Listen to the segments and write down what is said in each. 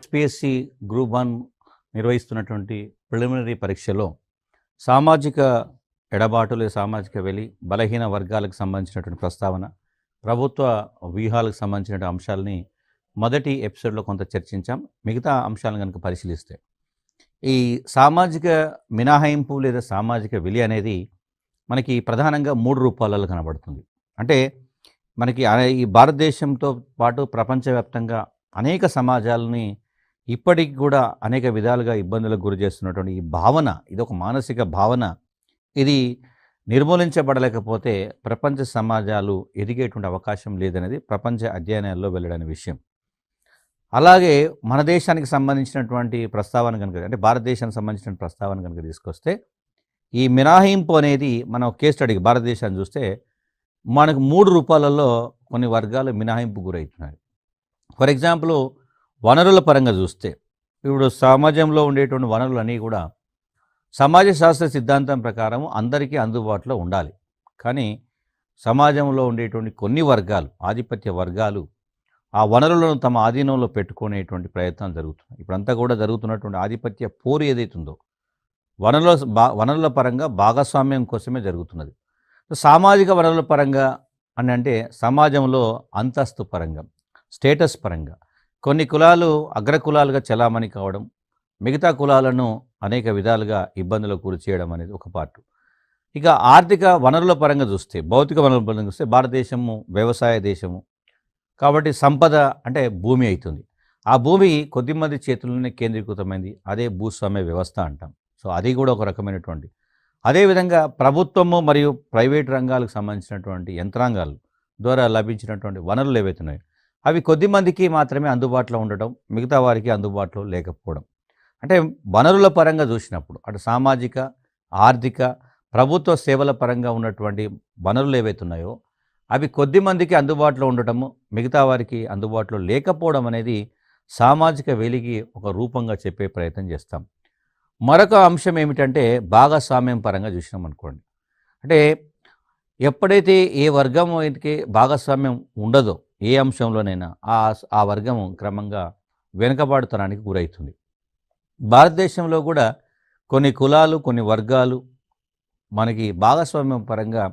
జెడ్పీఎస్సీ group 1 నిర్వహిస్తున్నటువంటి preliminary పరీక్షలో సామాజిక ఎడబాటులు, సామాజిక బలహీన వర్గాలకు సంబంధించినటువంటి ప్రస్తావన, ప్రభుత్వ వ్యూహాలకు సంబంధించిన అంశాలని మొదటి ఎపిసోడ్లో కొంత చర్చించాం. మిగతా అంశాలను కనుక పరిశీలిస్తే ఈ సామాజిక మినహాయింపు లేదా సామాజిక వెలి అనేది మనకి ప్రధానంగా 3 రూపాలలో కనబడుతుంది. అంటే మనకి ఈ భారతదేశంతో పాటు ప్రపంచవ్యాప్తంగా అనేక సమాజాలని ఇప్పటికి కూడా అనేక విధాలుగా ఇబ్బందులకు గురి చేస్తున్నటువంటి ఈ భావన, ఇది ఒక మానసిక భావన. ఇది నిర్మూలించబడలేకపోతే ప్రపంచ సమాజాలు ఎదిగేటువంటి అవకాశం లేదనేది ప్రపంచ అధ్యయనాల్లో వెల్లడైన విషయం. అలాగే మన దేశానికి సంబంధించినటువంటి ప్రస్తావన కనుక, అంటే భారతదేశానికి సంబంధించిన ప్రస్తావన కనుక తీసుకొస్తే, ఈ మినహాయింపు అనేది మనం కేస్ స్టడీకి భారతదేశాన్ని చూస్తే మనకు 3 రూపాలలో కొన్ని వర్గాలు మినహాయింపు గురవుతున్నాయి. ఫర్ ఎగ్జాంపుల్, వనరుల పరంగా చూస్తే ఇప్పుడు సమాజంలో ఉండేటువంటి వనరులన్నీ కూడా సమాజ శాస్త్ర సిద్ధాంతం ప్రకారం అందరికీ అందుబాటులో ఉండాలి. కానీ సమాజంలో ఉండేటువంటి కొన్ని వర్గాలు, ఆధిపత్య వర్గాలు ఆ వనరులను తమ ఆధీనంలో పెట్టుకునేటువంటి ప్రయత్నాలు జరుగుతున్నాయి. ఇప్పుడంతా కూడా జరుగుతున్నటువంటి ఆధిపత్య పోరు ఏదైతుందో వనరుల పరంగా భాగస్వామ్యం కోసమే జరుగుతున్నది. సామాజిక వనరుల పరంగా అని అంటే సమాజంలో అంతస్తు పరంగా, స్టేటస్ పరంగా కొన్ని కులాలు అగ్రకులాలుగా చలామణి కావడం, మిగతా కులాలను అనేక విధాలుగా ఇబ్బందులకు గురి చేయడం అనేది ఒక పార్ట్. ఇక ఆర్థిక వనరుల పరంగా చూస్తే, భౌతిక వనరుల పరంగా చూస్తే భారతదేశము వ్యవసాయ దేశము కాబట్టి సంపద అంటే భూమి అవుతుంది. ఆ భూమి కొద్దిమంది చేతుల్లోనే కేంద్రీకృతమైంది. అదే భూస్వామ్య వ్యవస్థ అంటాం. సో అది కూడా ఒక రకమైనటువంటి. అదేవిధంగా ప్రభుత్వము మరియు ప్రైవేట్ రంగాలకు సంబంధించినటువంటి యంత్రాంగాలు ద్వారా లభించినటువంటి వనరులు ఏవైతున్నాయో అవి కొద్దిమందికి మాత్రమే అందుబాటులో ఉండటం, మిగతా వారికి అందుబాటులో లేకపోవడం. అంటే వనరుల పరంగా చూసినప్పుడు అటు సామాజిక, ఆర్థిక, ప్రభుత్వ సేవల పరంగా ఉన్నటువంటి వనరులు ఏవైతున్నాయో అవి కొద్దిమందికి అందుబాటులో ఉండటము, మిగతా వారికి అందుబాటులో లేకపోవడం అనేది సామాజిక వెలికి ఒక రూపంగా చెప్పే ప్రయత్నం చేస్తాం. మరొక అంశం ఏమిటంటే భాగస్వామ్యం పరంగా చూసినాం అనుకోండి. అంటే ఎప్పుడైతే ఏ వర్గం అయితే భాగస్వామ్యం ఉండదో ఏ అంశంలోనైనా ఆ వర్గం క్రమంగా వెనుకబాటుతనానికి గురవుతుంది. భారతదేశంలో కూడా కొన్ని కులాలు, కొన్ని వర్గాలు మనకి భాగస్వామ్యం పరంగా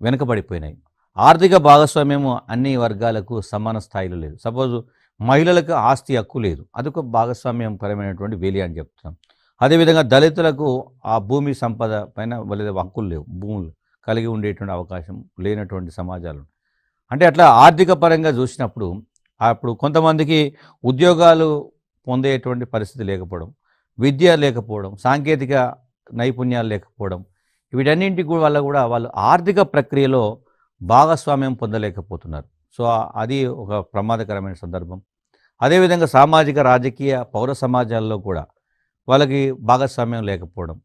వెనుకబడిపోయినాయి. ఆర్థిక భాగస్వామ్యము అన్ని వర్గాలకు సమాన స్థాయిలో లేదు. సపోజ్ మహిళలకు ఆస్తి హక్కు లేదు, అదొక భాగస్వామ్యం పరమైనటువంటి వేలి అని చెప్తున్నాం. అదేవిధంగా దళితులకు ఆ భూమి సంపద పైన లేదా హక్కులు లేవు, భూములు కలిగి ఉండేటువంటి అవకాశం లేనటువంటి సమాజాలు. అంటే అట్లా ఆర్థిక పరంగా చూసినప్పుడు అప్పుడు కొంతమందికి ఉద్యోగాలు పొందేటువంటి పరిస్థితి లేకపోవడం, విద్య లేకపోవడం, సాంకేతిక నైపుణ్యాలు లేకపోవడం, వీటన్నింటి వల్ల కూడా వాళ్ళు ఆర్థిక ప్రక్రియలో భాగస్వామ్యం పొందలేకపోతున్నారు. సో అది ఒక ప్రమాదకరమైన సందర్భం. అదేవిధంగా సామాజిక, రాజకీయ, పౌర సమాజాల్లో కూడా వాళ్ళకి భాగస్వామ్యం లేకపోవడం.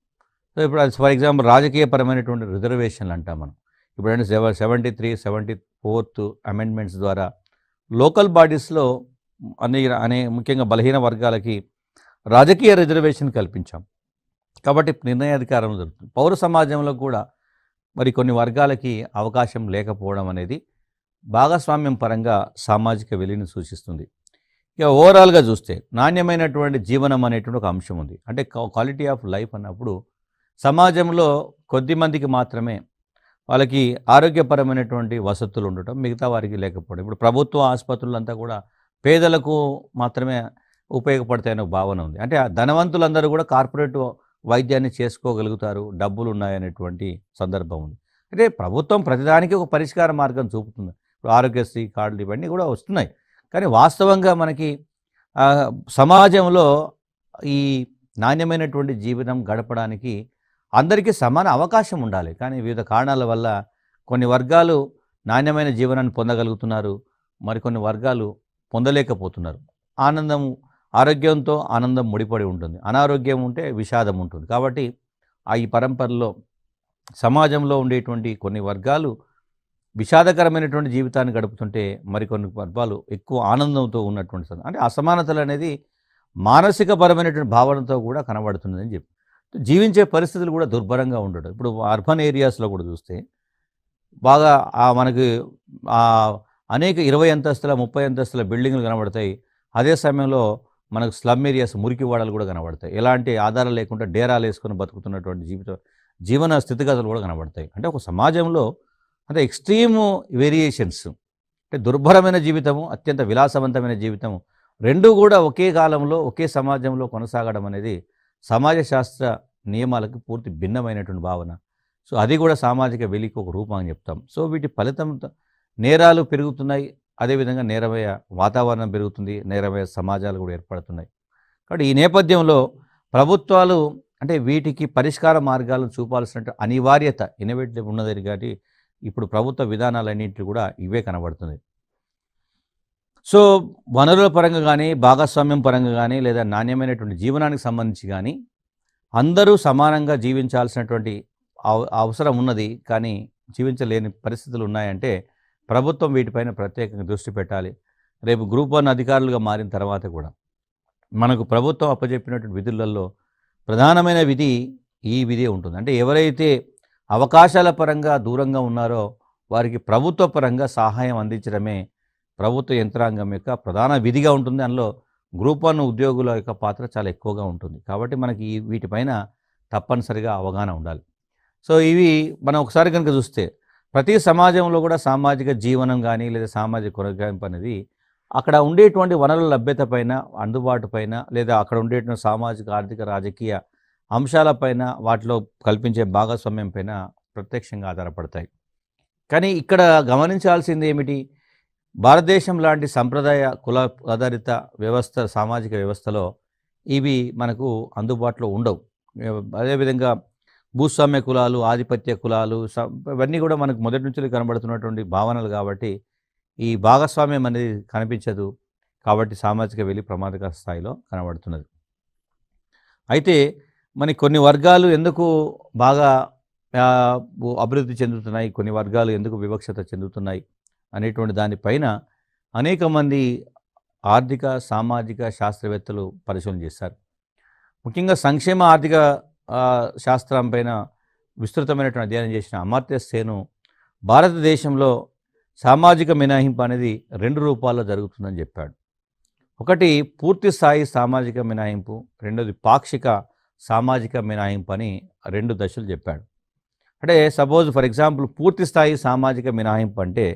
సో ఇప్పుడు ఫర్ ఎగ్జాంపుల్ రాజకీయపరమైనటువంటి రిజర్వేషన్లు అంటాం మనం. ఇప్పుడు 73, 74th అమెండ్మెంట్స్ ద్వారా లోకల్ బాడీస్లో ముఖ్యంగా బలహీన వర్గాలకి రాజకీయ రిజర్వేషన్ కల్పించాం. కాబట్టి నిర్ణయాధికారం జరుగుతుంది. పౌర సమాజంలో కూడా మరి కొన్ని వర్గాలకి అవకాశం లేకపోవడం అనేది భాగస్వామ్యం పరంగా సామాజిక వెలిని సూచిస్తుంది. ఇక ఓవరాల్గా చూస్తే నాణ్యమైనటువంటి జీవనం అనేటువంటి ఒక అంశం ఉంది. అంటే క్వాలిటీ ఆఫ్ లైఫ్ అన్నప్పుడు సమాజంలో కొద్దిమందికి మాత్రమే వాళ్ళకి ఆరోగ్యపరమైనటువంటి వసతులు ఉండటం, మిగతా వారికి లేకపోవడం. ఇప్పుడు ప్రభుత్వ ఆసుపత్రులంతా కూడా పేదలకు మాత్రమే ఉపయోగపడతాయనే భావన ఉంది. అంటే ధనవంతులందరూ కూడా కార్పొరేట్ వైద్యాన్ని చేసుకోగలుగుతారు, డబ్బులు ఉన్నాయనేటువంటి సందర్భం ఉంది. అంటే ప్రభుత్వం ప్రతిదానికి ఒక పరిష్కార మార్గం చూపుతుంది. ఇప్పుడు ఆరోగ్యశ్రీ కార్డులు ఇవన్నీ కూడా వస్తున్నాయి. కానీ వాస్తవంగా మనకి సమాజంలో ఈ నాణ్యమైనటువంటి జీవితం గడపడానికి అందరికీ సమాన అవకాశం ఉండాలి. కానీ వివిధ కారణాల వల్ల కొన్ని వర్గాలు నాణ్యమైన జీవనాన్ని పొందగలుగుతున్నారు, మరికొన్ని వర్గాలు పొందలేకపోతున్నారు. ఆరోగ్యంతో ఆనందం ముడిపడి ఉంటుంది, అనారోగ్యం ఉంటే విషాదం ఉంటుంది. కాబట్టి ఈ పరంపరలో సమాజంలో ఉండేటువంటి కొన్ని వర్గాలు విషాదకరమైనటువంటి జీవితాన్ని గడుపుతుంటే మరికొన్ని వర్గాలు ఎక్కువ ఆనందంతో ఉన్నటువంటి అంటే అసమానతలు అనేది మానసికపరమైనటువంటి భావనతో కూడా కనబడుతుందని చెప్పి జీవించే పరిస్థితులు కూడా దుర్భరంగా ఉండడం. ఇప్పుడు అర్బన్ ఏరియాస్లో కూడా చూస్తే బాగా మనకి అనేక 20 అంతస్తుల 30 అంతస్తుల బిల్డింగ్లు కనబడతాయి. అదే సమయంలో మనకు స్లమ్ ఏరియాస్ మురికి వాడలు కూడా కనబడతాయి. ఎలాంటి ఆధారం లేకుండా డేరాలు వేసుకొని బతుకుతున్నటువంటి జీవన స్థితిగతులు కూడా కనబడతాయి. అంటే ఒక సమాజంలో అంటే ఎక్స్ట్రీమ్ వేరియేషన్స్, అంటే దుర్భరమైన జీవితము, అత్యంత విలాసవంతమైన జీవితము రెండూ కూడా ఒకే కాలంలో ఒకే సమాజంలో కొనసాగడం అనేది సమాజ శాస్త్ర నియమాలకు పూర్తి భిన్నమైనటువంటి భావన. సో అది కూడా సామాజిక వెలికి ఒక రూపం అని చెప్తాం. సో వీటి ఫలితం నేరాలు పెరుగుతున్నాయి, అదేవిధంగా నేరమయ వాతావరణం పెరుగుతుంది, నేరమయ సమాజాలు కూడా ఏర్పడుతున్నాయి. కాబట్టి ఈ నేపథ్యంలో ప్రభుత్వాలు అంటే వీటికి పరిష్కార మార్గాలను చూపాల్సిన అనివార్యత ఇన్నోవేటివ్ ఉన్నది. కాబట్టి ఇప్పుడు ప్రభుత్వ విధానాలన్నింటినీ కూడా ఇవే కనబడుతుంది. సో వనరుల పరంగా కానీ, భాగస్వామ్యం పరంగా కానీ, లేదా నాణ్యమైనటువంటి జీవనానికి సంబంధించి కానీ అందరూ సమానంగా జీవించాల్సినటువంటి అవసరం ఉన్నది. కానీ జీవించలేని పరిస్థితులు ఉన్నాయంటే ప్రభుత్వం వీటిపైన ప్రత్యేకంగా దృష్టి పెట్టాలి. రేపు గ్రూప్ 1 అధికారులుగా మారిన తర్వాత కూడా మనకు ప్రభుత్వం అప్పచెప్పినటువంటి విధులలో ప్రధానమైన విధి ఈ విధి ఉంటుంది. అంటే ఎవరైతే అవకాశాల పరంగా దూరంగా ఉన్నారో వారికి ప్రభుత్వ పరంగా సహాయం అందించడమే ప్రభుత్వ యంత్రాంగం యొక్క ప్రధాన విధిగా ఉంటుంది. అందులో గ్రూప్ 1 ఉద్యోగుల యొక్క పాత్ర చాలా ఎక్కువగా ఉంటుంది. కాబట్టి మనకి వీటిపైన తప్పనిసరిగా అవగాహన ఉండాలి. సో ఇవి మనం ఒకసారి కనుక చూస్తే ప్రతి సమాజంలో కూడా సామాజిక జీవనం కానీ లేదా సామాజిక కొనసాగింపు అనేది అక్కడ ఉండేటువంటి వనరుల లభ్యత పైన, అందుబాటు పైన, లేదా అక్కడ ఉండేటువంటి సామాజిక ఆర్థిక రాజకీయ అంశాలపైన, వాటిలో కల్పించే భాగస్వామ్యం పైన ప్రత్యక్షంగా ఆధారపడతాయి. కానీ ఇక్కడ గమనించాల్సింది ఏమిటి, భారతదేశం లాంటి సంప్రదాయ కుల ఆధారిత వ్యవస్థ, సామాజిక వ్యవస్థలో ఇవి మనకు అందుబాటులో ఉండవు. అదేవిధంగా భూస్వామ్య కులాలు, ఆధిపత్య కులాలు ఇవన్నీ కూడా మనకు మొదటి నుంచి కనబడుతున్నటువంటి భావనలు. కాబట్టి ఈ భాగస్వామ్యం అనేది కనిపించదు. కాబట్టి సామాజిక వెలి ప్రమాదకర స్థాయిలో కనబడుతున్నది. అయితే మనకి కొన్ని వర్గాలు ఎందుకు బాగా అభివృద్ధి చెందుతున్నాయి, కొన్ని వర్గాలు ఎందుకు వివక్షత చెందుతున్నాయి అనేటువంటి దానిపైన అనేక మంది ఆర్థిక సామాజిక శాస్త్రవేత్తలు పరిశోధన చేశారు. ముఖ్యంగా సంక్షేమ ఆర్థిక శాస్త్రం పైన విస్తృతమైనటువంటి అధ్యయనం చేసిన అమర్త్య సేను భారతదేశంలో సామాజిక మినహాయింపు అనేది 2 రూపాల్లో జరుగుతుందని చెప్పాడు. ఒకటి పూర్తి స్థాయి సామాజిక మినహాయింపు, రెండోది పాక్షిక సామాజిక మినహాయింపు అని 2 దశలు చెప్పాడు. అంటే సపోజ్ ఫర్ ఎగ్జాంపుల్ పూర్తి స్థాయి సామాజిక మినహాయింపు అంటే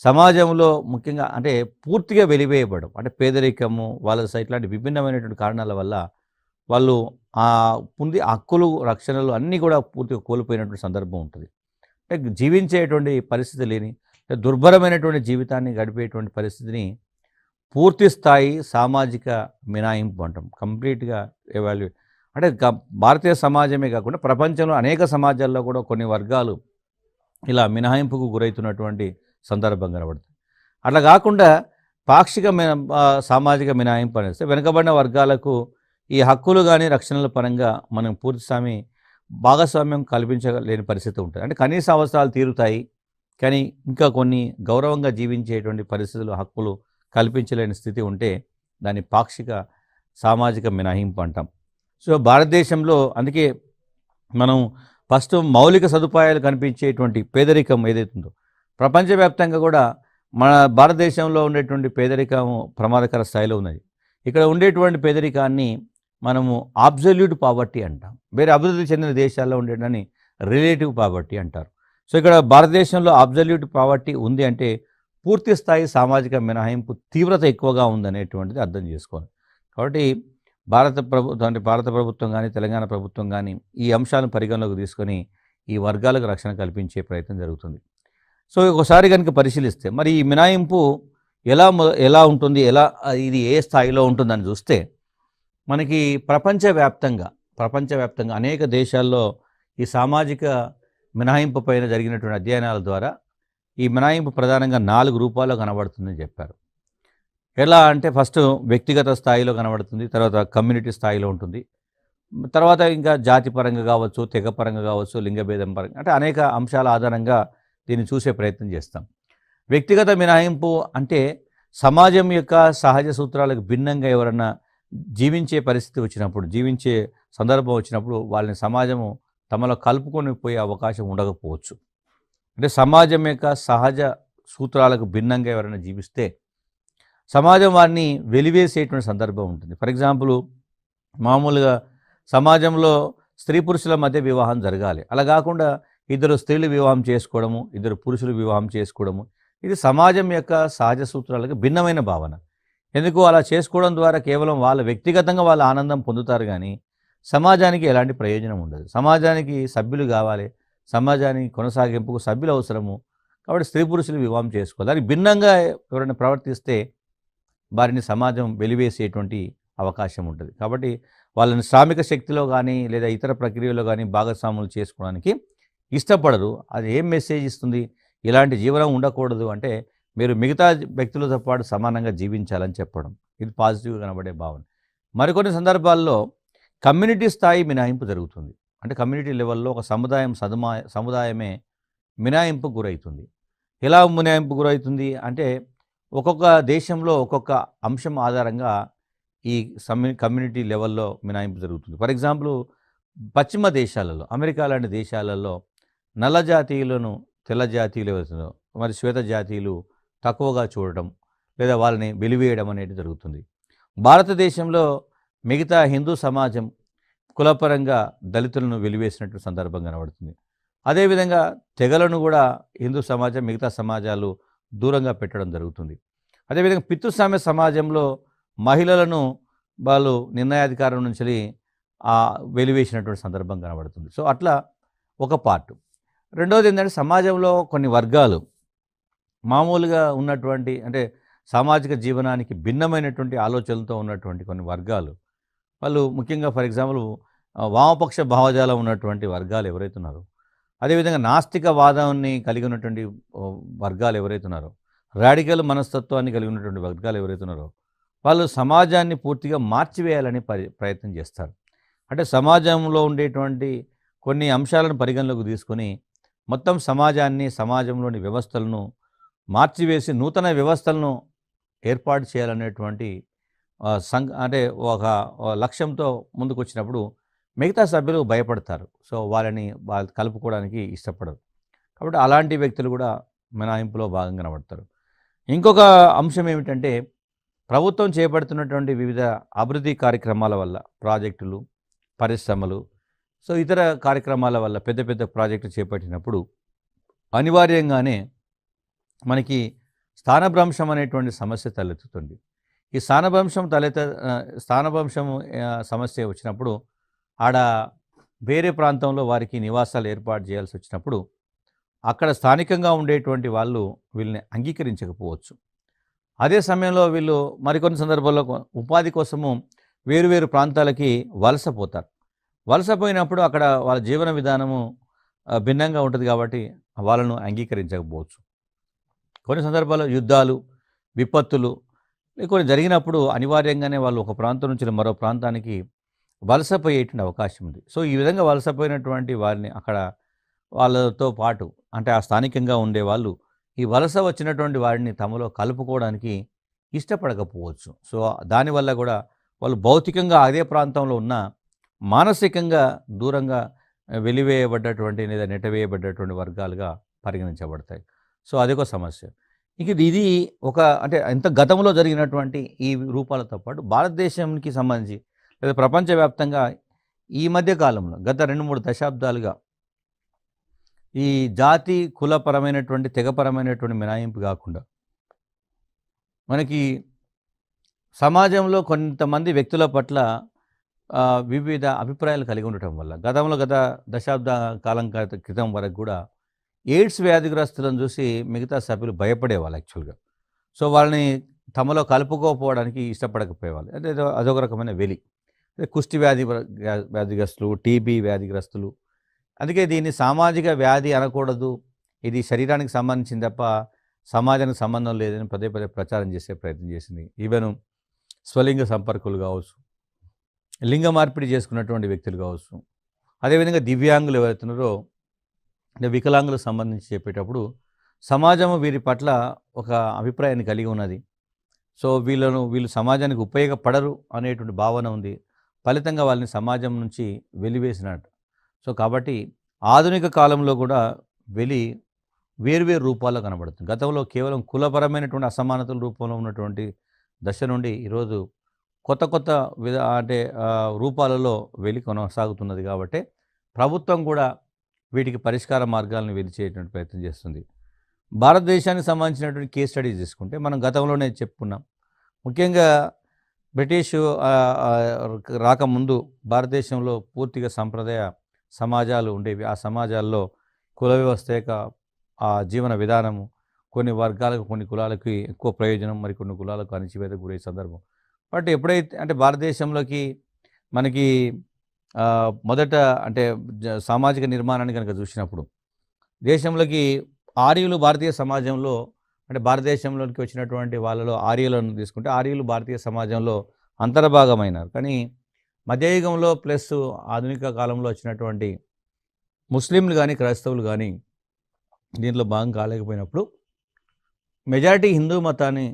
సమాజంలో ముఖ్యంగా అంటే పూర్తిగా వెలివేయబడడం, అంటే పేదరికము, వాళ్ళ ఇట్లాంటి విభిన్నమైనటువంటి కారణాల వల్ల వాళ్ళు పొంది హక్కులు, రక్షణలు అన్నీ కూడా పూర్తిగా కోల్పోయినటువంటి సందర్భం ఉంటుంది. అంటే జీవించేటువంటి పరిస్థితి లేని, దుర్భరమైనటువంటి జీవితాన్ని గడిపేటువంటి పరిస్థితిని పూర్తి స్థాయి సామాజిక మినహాయింపు అంటాం. కంప్లీట్గా ఎవాల్యుయేట్ అంటే భారతీయ సమాజమే కాకుండా ప్రపంచంలో అనేక సమాజాల్లో కూడా కొన్ని వర్గాలు ఇలా మినహాయింపుకు గురవుతున్నటువంటి సందర్భం కనబడుతుంది. అట్లా కాకుండా పాక్షిక సామాజిక మినహాయింపు అనేస్తే వెనుకబడిన వర్గాలకు ఈ హక్కులు కానీ రక్షణల పరంగా మనం పూర్తి భాగస్వామ్యం కల్పించలేని పరిస్థితి ఉంటుంది. అంటే కనీస అవసరాలు తీరుతాయి, కానీ ఇంకా కొన్ని గౌరవంగా జీవించేటువంటి పరిస్థితులు, హక్కులు కల్పించలేని స్థితి ఉంటే దాన్ని పాక్షిక సామాజిక మినహాయింపు అంటాం. సో భారతదేశంలో అందుకే మనం ఫస్ట్ మౌలిక సదుపాయాలు కనిపించేటువంటి పేదరికం ఏదైతుందో ప్రపంచవ్యాప్తంగా కూడా మన భారతదేశంలో ఉండేటువంటి పేదరికం ప్రమాదకర స్థాయిలో ఉన్నది. ఇక్కడ ఉండేటువంటి పేదరికాన్ని మనము అబ్సల్యూట్ పావర్టీ అంటాం. వేరే అభివృద్ధి చెందిన దేశాల్లో ఉండేటని రిలేటివ్ పావర్టీ అంటారు. సో ఇక్కడ భారతదేశంలో అబ్సల్యూట్ పావర్టీ ఉంది అంటే పూర్తి స్థాయి సామాజిక మినహాయింపు తీవ్రత ఎక్కువగా ఉందనేటువంటిది అర్థం చేసుకోవాలి. కాబట్టి భారత ప్రభుత్వం కానీ తెలంగాణ ప్రభుత్వం కానీ ఈ అంశాలను పరిగణలోకి తీసుకొని ఈ వర్గాలకు రక్షణ కల్పించే ప్రయత్నం జరుగుతుంది. సో ఒకసారి కనుక పరిశీలిస్తే మరి ఈ మినహాయింపు ఎలా ఉంటుంది, ఇది ఏ స్థాయిలో ఉంటుందని చూస్తే మనకి ప్రపంచవ్యాప్తంగా అనేక దేశాల్లో ఈ సామాజిక మినహాయింపు పైన జరిగినటువంటి అధ్యయనాల ద్వారా ఈ మినహాయింపు ప్రధానంగా 4 రూపాల్లో కనబడుతుందని చెప్పారు. ఎలా అంటే ఫస్ట్ వ్యక్తిగత స్థాయిలో కనబడుతుంది, తర్వాత కమ్యూనిటీ స్థాయిలో ఉంటుంది, తర్వాత ఇంకా జాతి పరంగా కావచ్చు, తెగ పరంగా కావచ్చు, లింగభేదం పరంగా, అంటే అనేక అంశాల ఆధారంగా దీన్ని చూసే ప్రయత్నం చేస్తాం. వ్యక్తిగత మినహాయింపు అంటే సమాజం యొక్క సహజ సూత్రాలకు భిన్నంగా ఎవరన్నా జీవించే పరిస్థితి వచ్చినప్పుడు, జీవించే సందర్భం వచ్చినప్పుడు వాళ్ళని సమాజము తమలో కలుపుకొని పోయే అవకాశం ఉండకపోవచ్చు. అంటే సమాజం యొక్క సహజ సూత్రాలకు భిన్నంగా ఎవరైనా జీవిస్తే సమాజం వారిని వెలివేసేటువంటి సందర్భం ఉంటుంది. ఫర్ ఎగ్జాంపుల్ మామూలుగా సమాజంలో స్త్రీ పురుషుల మధ్య వివాహం జరగాలి. అలా కాకుండా ఇద్దరు స్త్రీలు వివాహం చేసుకోవడము, ఇద్దరు పురుషులు వివాహం చేసుకోవడము, ఇది సమాజం యొక్క సహజ సూత్రాలకు భిన్నమైన భావన. ఎందుకు అలా చేసుకోవడం ద్వారా కేవలం వాళ్ళ వ్యక్తిగతంగా వాళ్ళ ఆనందం పొందుతారు కానీ సమాజానికి ఎలాంటి ప్రయోజనం ఉండదు. సమాజానికి సభ్యులు కావాలి, సమాజానికి కొనసాగింపుకు సభ్యులు అవసరము. కాబట్టి స్త్రీ పురుషులు వివాహం చేసుకోవాలి. దానికి భిన్నంగా ఎవరైనా ప్రవర్తిస్తే వారిని సమాజం వెలివేసేటువంటి అవకాశం ఉంటుంది. కాబట్టి వాళ్ళని శ్రామిక శక్తిలో కానీ లేదా ఇతర ప్రక్రియలో కానీ భాగస్వాములు చేసుకోవడానికి ఇష్టపడరు. అది ఏం మెసేజ్ ఇస్తుంది? ఇలాంటి జీవనం ఉండకూడదు అంటే మీరు మిగతా వ్యక్తులతో పాటు సమానంగా జీవించాలని చెప్పడం. ఇది పాజిటివ్గా కనబడే భావన. మరికొన్ని సందర్భాల్లో కమ్యూనిటీ స్థాయి మినహాయింపు జరుగుతుంది. అంటే కమ్యూనిటీ లెవెల్లో ఒక సముదాయమే మినహాయింపుకు గురవుతుంది. ఎలా మినహాయింపు గురవుతుంది అంటే ఒక్కొక్క దేశంలో ఒక్కొక్క అంశం ఆధారంగా ఈ కమ్యూనిటీ లెవెల్లో మినహాయింపు జరుగుతుంది. ఫర్ ఎగ్జాంపుల్ పశ్చిమ దేశాలలో, అమెరికా లాంటి దేశాలలో నల్ల జాతీయులను తెల్ల జాతీయులు ఎవరుతుందో మరి శ్వేత జాతీయులు తక్కువగా చూడటం లేదా వాళ్ళని వెలివేయడం అనేది జరుగుతుంది. భారతదేశంలో మిగతా హిందూ సమాజం కులపరంగా దళితులను వెలివేసినట్టు సందర్భం కనబడుతుంది. అదేవిధంగా తెగలను కూడా హిందూ సమాజం మిగతా సమాజాలు దూరంగా పెట్టడం జరుగుతుంది. అదేవిధంగా పితృస్వామ్య సమాజంలో మహిళలను వాళ్ళు నిర్ణయాధికారం నుంచి వెలివేసినటువంటి సందర్భం కనబడుతుంది. సో అట్లా ఒక పార్ట్. రెండవది ఏంటంటే సమాజంలో కొన్ని వర్గాలు మామూలుగా ఉన్నటువంటి అంటే సామాజిక జీవనానికి భిన్నమైనటువంటి ఆలోచనలతో ఉన్నటువంటి కొన్ని వర్గాలు వాళ్ళు ముఖ్యంగా ఫర్ ఎగ్జాంపుల్ వామపక్ష భావజాలం ఉన్నటువంటి వర్గాలు ఎవరైతే ఉన్నారో, అదేవిధంగా నాస్తికవాదాన్ని కలిగి ఉన్నటువంటి వర్గాలు ఎవరైతే ఉన్నారో, రాడికల్ మనస్తత్వాన్ని కలిగి ఉన్నటువంటి వర్గాలు ఎవరైతే ఉన్నారో వాళ్ళు సమాజాన్ని పూర్తిగా మార్చివేయాలని ప్రయత్నం చేస్తారు. అంటే సమాజంలో ఉండేటువంటి కొన్ని అంశాలను పరిగణలోకి తీసుకొని మొత్తం సమాజాన్ని, సమాజంలోని వ్యవస్థలను మార్చివేసి నూతన వ్యవస్థలను ఏర్పాటు చేయాలనేటువంటి అంటే ఒక లక్ష్యంతో ముందుకు వచ్చినప్పుడు మిగతా సభ్యులు భయపడతారు. సో వాళ్ళు కలుపుకోవడానికి ఇష్టపడరు. కాబట్టి అలాంటి వ్యక్తులు కూడా మినహాయింపులో భాగంగా కనబడతారు. ఇంకొక అంశం ఏమిటంటే ప్రభుత్వం చేపడుతున్నటువంటి వివిధ అభివృద్ధి కార్యక్రమాల వల్ల ప్రాజెక్టులు, పరిశ్రమలు, సో ఇతర కార్యక్రమాల వల్ల పెద్ద పెద్ద ప్రాజెక్టులు చేపట్టినప్పుడు అనివార్యంగానే మనకి స్థానభ్రంశం అనేటువంటి సమస్య తలెత్తుతుంది. ఈ స్థానభ్రంశం సమస్య వచ్చినప్పుడు ఆడ వేరే ప్రాంతంలో వారికి నివాసాలు ఏర్పాటు చేయాల్సి వచ్చినప్పుడు అక్కడ స్థానికంగా ఉండేటువంటి వాళ్ళు వీళ్ళని అంగీకరించకపోవచ్చు. అదే సమయంలో వీళ్ళు మరికొన్ని సందర్భాల్లో ఉపాధి కోసము వేరువేరు ప్రాంతాలకి వలసపోతారు. వలసపోయినప్పుడు అక్కడ వాళ్ళ జీవన విధానము భిన్నంగా ఉంటుంది కాబట్టి వాళ్ళను అంగీకరించకపోవచ్చు. కొన్ని సందర్భాల్లో యుద్ధాలు, విపత్తులు కొన్ని జరిగినప్పుడు అనివార్యంగానే వాళ్ళు ఒక ప్రాంతం నుంచి మరో ప్రాంతానికి వలసపోయేటువంటి అవకాశం ఉంది. సో ఈ విధంగా వలసపోయినటువంటి వారిని అక్కడ వాళ్ళతో పాటు అంటే ఆ స్థానికంగా ఉండేవాళ్ళు ఈ వలస వచ్చినటువంటి వారిని తమలో కలుపుకోవడానికి ఇష్టపడకపోవచ్చు. సో దానివల్ల కూడా వాళ్ళు భౌతికంగా అదే ప్రాంతంలో ఉన్న మానసికంగా దూరంగా వెలివేయబడ్డటువంటి లేదా నెట్టవేయబడ్డటువంటి వర్గాలుగా పరిగణించబడతాయి. సో అదొక సమస్య. ఇది ఒక అంటే ఎంత గతంలో జరిగినటువంటి ఈ రూపాలతో పాటు భారతదేశానికి సంబంధించి లేదా ప్రపంచవ్యాప్తంగా ఈ మధ్య కాలంలో గత 2-3 దశాబ్దాలుగా ఈ జాతి కులపరమైనటువంటి తెగపరమైనటువంటి మినహాయింపు కాకుండా మనకి సమాజంలో కొంతమంది వ్యక్తుల పట్ల వివిధ అభిప్రాయాలు కలిగి ఉండటం వల్ల గత దశాబ్ద కాలం క్రితం వరకు కూడా ఎయిడ్స్ వ్యాధిగ్రస్తులను చూసి మిగతా సభ్యులు భయపడేవాళ్ళు యాక్చువల్గా. సో వాళ్ళని తమలో కలుపుకోకపోవడానికి ఇష్టపడకపోయేవాళ్ళు. అంటే అదొక రకమైన వెలి. కుష్టి వ్యాధిగ్రస్తులు, టీబీ వ్యాధిగ్రస్తులు. అందుకే దీన్ని సామాజిక వ్యాధి అనకూడదు, ఇది శరీరానికి సంబంధించింది తప్ప సమాజానికి సంబంధం లేదని పదే పదే ప్రచారం చేసే ప్రయత్నం చేసింది. ఈవెన్ స్వలింగ సంపర్కులు కావచ్చు, లింగ మార్పిడి చేసుకున్నటువంటి వ్యక్తులు కావచ్చు, అదేవిధంగా దివ్యాంగులు ఎవరైతున్నారో అంటే వికలాంగులకు సంబంధించి చెప్పేటప్పుడు సమాజం వీరి పట్ల ఒక అభిప్రాయాన్ని కలిగి ఉన్నది. సో వీళ్ళు సమాజానికి ఉపయోగపడరు అనేటువంటి భావన ఉంది. ఫలితంగా వాళ్ళని సమాజం నుంచి వెలివేసినట్టు. సో కాబట్టి ఆధునిక కాలంలో కూడా వేరువేరు రూపాల్లో కనబడుతుంది. గతంలో కేవలం కులపరమైనటువంటి అసమానతల రూపంలో ఉన్నటువంటి దశ నుండి ఈరోజు కొత్త కొత్త అంటే రూపాలలో వెలి కొనసాగుతున్నది కాబట్టి ప్రభుత్వం కూడా వీటికి పరిష్కార మార్గాలను వెలిచేటువంటి ప్రయత్నం చేస్తుంది. భారతదేశానికి సంబంధించినటువంటి కేస్ స్టడీస్ తీసుకుంటే మనం గతంలోనే చెప్పుకున్నాం. ముఖ్యంగా బ్రిటిషు రాకముందు భారతదేశంలో పూర్తిగా సంప్రదాయ సమాజాలు ఉండేవి. ఆ సమాజాల్లో కుల వ్యవస్థ యొక్క ఆ జీవన విధానము కొన్ని వర్గాలకు కొన్ని కులాలకి ఎక్కువ ప్రయోజనం, మరి కొన్ని కులాలకు అణచివేతకు గురయ్యే సందర్భం. బట్ ఎప్పుడైతే అంటే భారతదేశంలోకి మనకి మొదట అంటే సామాజిక నిర్మాణాన్ని కనుక చూసినప్పుడు దేశంలోకి ఆర్యులు భారతీయ సమాజంలో అంటే భారతదేశంలోకి వచ్చినటువంటి వాళ్ళలో ఆర్యులను తీసుకుంటే ఆర్యులు భారతీయ సమాజంలో అంతర్భాగమైనారు. కానీ మధ్యయుగంలో ప్లస్ ఆధునిక కాలంలో వచ్చినటువంటి ముస్లింలు కానీ క్రైస్తవులు కానీ దీంట్లో భాగం కాలేకపోయినప్పుడు మెజారిటీ హిందూ మతాన్ని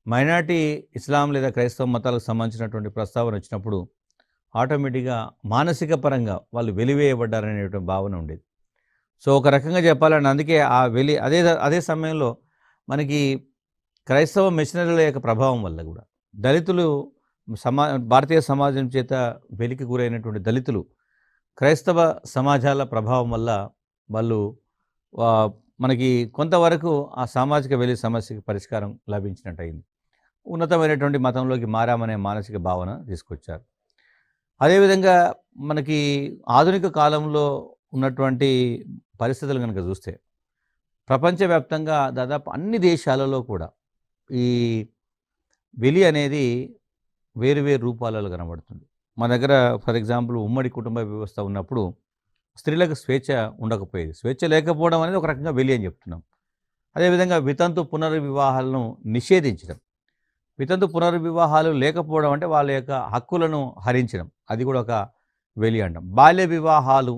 మైనారిటీ ఇస్లాం లేదా క్రైస్తవ మతాలకు సంబంధించినటువంటి ప్రస్తావన వచ్చినప్పుడు ఆటోమేటిక్గా మానసిక పరంగా వాళ్ళు వెలివేయబడ్డారనేటువంటి భావన ఉండేది. సో ఒక రకంగా చెప్పాలంటే అందుకే ఆ అదే సమయంలో మనకి క్రైస్తవ మిషనరీల యొక్క ప్రభావం వల్ల కూడా దళితులు భారతీయ సమాజం చేత వెలికి గురైనటువంటి దళితులు క్రైస్తవ సమాజాల ప్రభావం వల్ల వాళ్ళు మనకి కొంతవరకు ఆ సామాజిక వెలి సమస్యకి పరిష్కారం లభించినట్టయింది. ఉన్నతమైనటువంటి మతంలోకి మారామనే మానసిక భావన తీసుకొచ్చారు. అదేవిధంగా మనకి ఆధునిక కాలంలో ఉన్నటువంటి పరిస్థితులు కనుక చూస్తే ప్రపంచవ్యాప్తంగా దాదాపు అన్ని దేశాలలో కూడా ఈ వెలి అనేది వేరు రూపాలలో కనబడుతుంది. మన దగ్గర ఫర్ ఎగ్జాంపుల్ ఉమ్మడి కుటుంబ వ్యవస్థ ఉన్నప్పుడు స్త్రీలకు స్వేచ్ఛ ఉండకపోయేది. స్వేచ్ఛ లేకపోవడం అనేది ఒక రకంగా వెలి అని చెప్తున్నాం. అదేవిధంగా వితంతు పునర్వివాహాలను నిషేధించడం, వితంతు పునర్వివాహాలు లేకపోవడం అంటే వాళ్ళ యొక్క హక్కులను హరించడం, అది కూడా ఒక వెలి అంటాం. బాల్య వివాహాలు